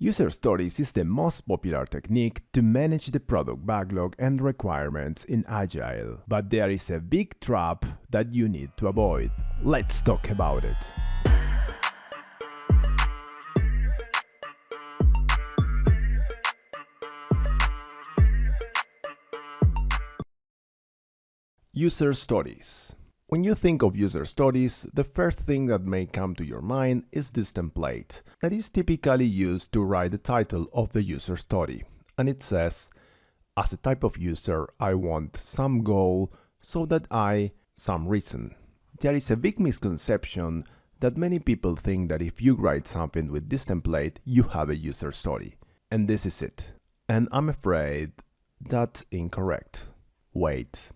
User stories is the most popular technique to manage the product backlog and requirements in Agile, but there is a big trap that you need to avoid. Let's talk about it. User stories. When you think of user stories, the first thing that may come to your mind is this template that is typically used to write the title of the user story. And it says, as a type of user, I want some goal so that some reason. There is a big misconception that many people think that if you write something with this template, you have a user story. And this is it. And I'm afraid that's incorrect. Wait.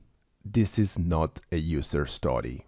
This is not a user story.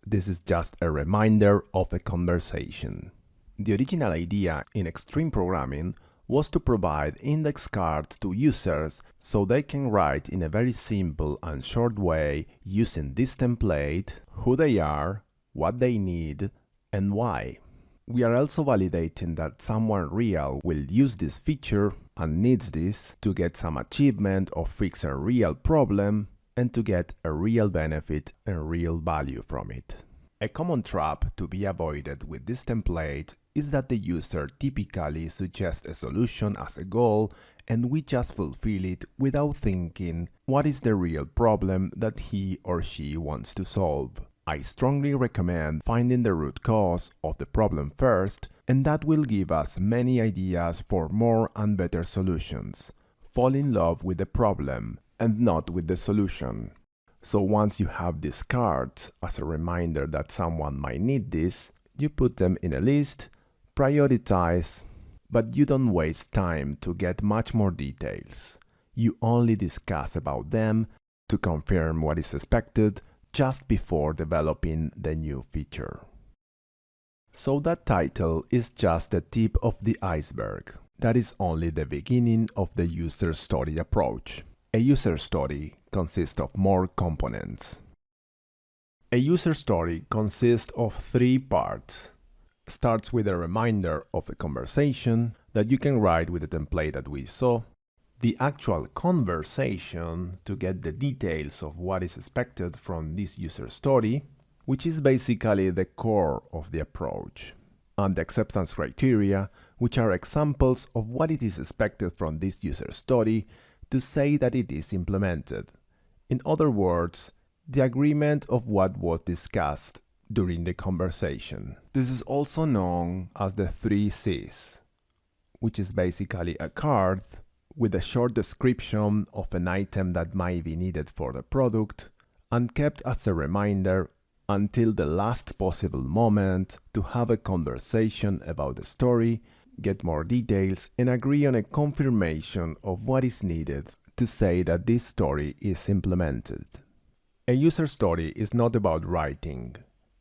This is just a reminder of a conversation. The original idea in extreme programming was to provide index cards to users so they can write in a very simple and short way using this template who they are, what they need, and why. We are also validating that someone real will use this feature and needs this to get some achievement or fix a real problem and to get a real benefit and real value from it. A common trap to be avoided with this template is that the user typically suggests a solution as a goal and we just fulfill it without thinking what is the real problem that he or she wants to solve. I strongly recommend finding the root cause of the problem first, and that will give us many ideas for more and better solutions. Fall in love with the problem and not with the solution. So once you have these cards as a reminder that someone might need this, you put them in a list, prioritize, but you don't waste time to get much more details. You only discuss about them to confirm what is expected just before developing the new feature. So that title is just the tip of the iceberg. That is only the beginning of the user story approach. A user story consists of more components. A user story consists of 3 parts. Starts with a reminder of a conversation that you can write with the template that we saw. The actual conversation to get the details of what is expected from this user story, which is basically the core of the approach. And the acceptance criteria, which are examples of what it is expected from this user story to say that it is implemented. In other words, the agreement of what was discussed during the conversation. This is also known as the 3 C's, which is basically a card with a short description of an item that might be needed for the product and kept as a reminder until the last possible moment to have a conversation about the story, get more details, and agree on a confirmation of what is needed to say that this story is implemented. A user story is not about writing,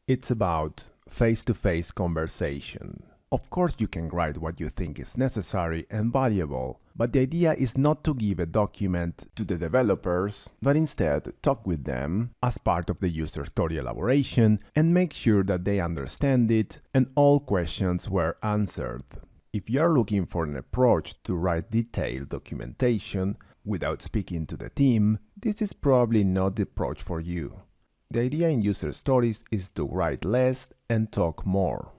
it's about face-to-face conversation. Of course you can write what you think is necessary and valuable, but the idea is not to give a document to the developers, but instead talk with them as part of the user story elaboration and make sure that they understand it and all questions were answered. If you are looking for an approach to write detailed documentation without speaking to the team, this is probably not the approach for you. The idea in user stories is to write less and talk more.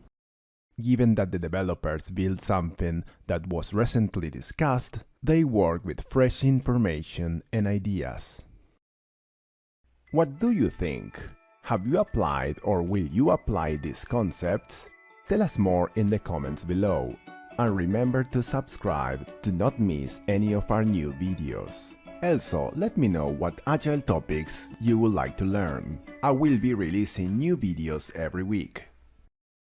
Given that the developers build something that was recently discussed, they work with fresh information and ideas. What do you think? Have you applied or will you apply these concepts? Tell us more in the comments below. And remember to subscribe to not miss any of our new videos. Also, let me know what Agile topics you would like to learn. I will be releasing new videos every week.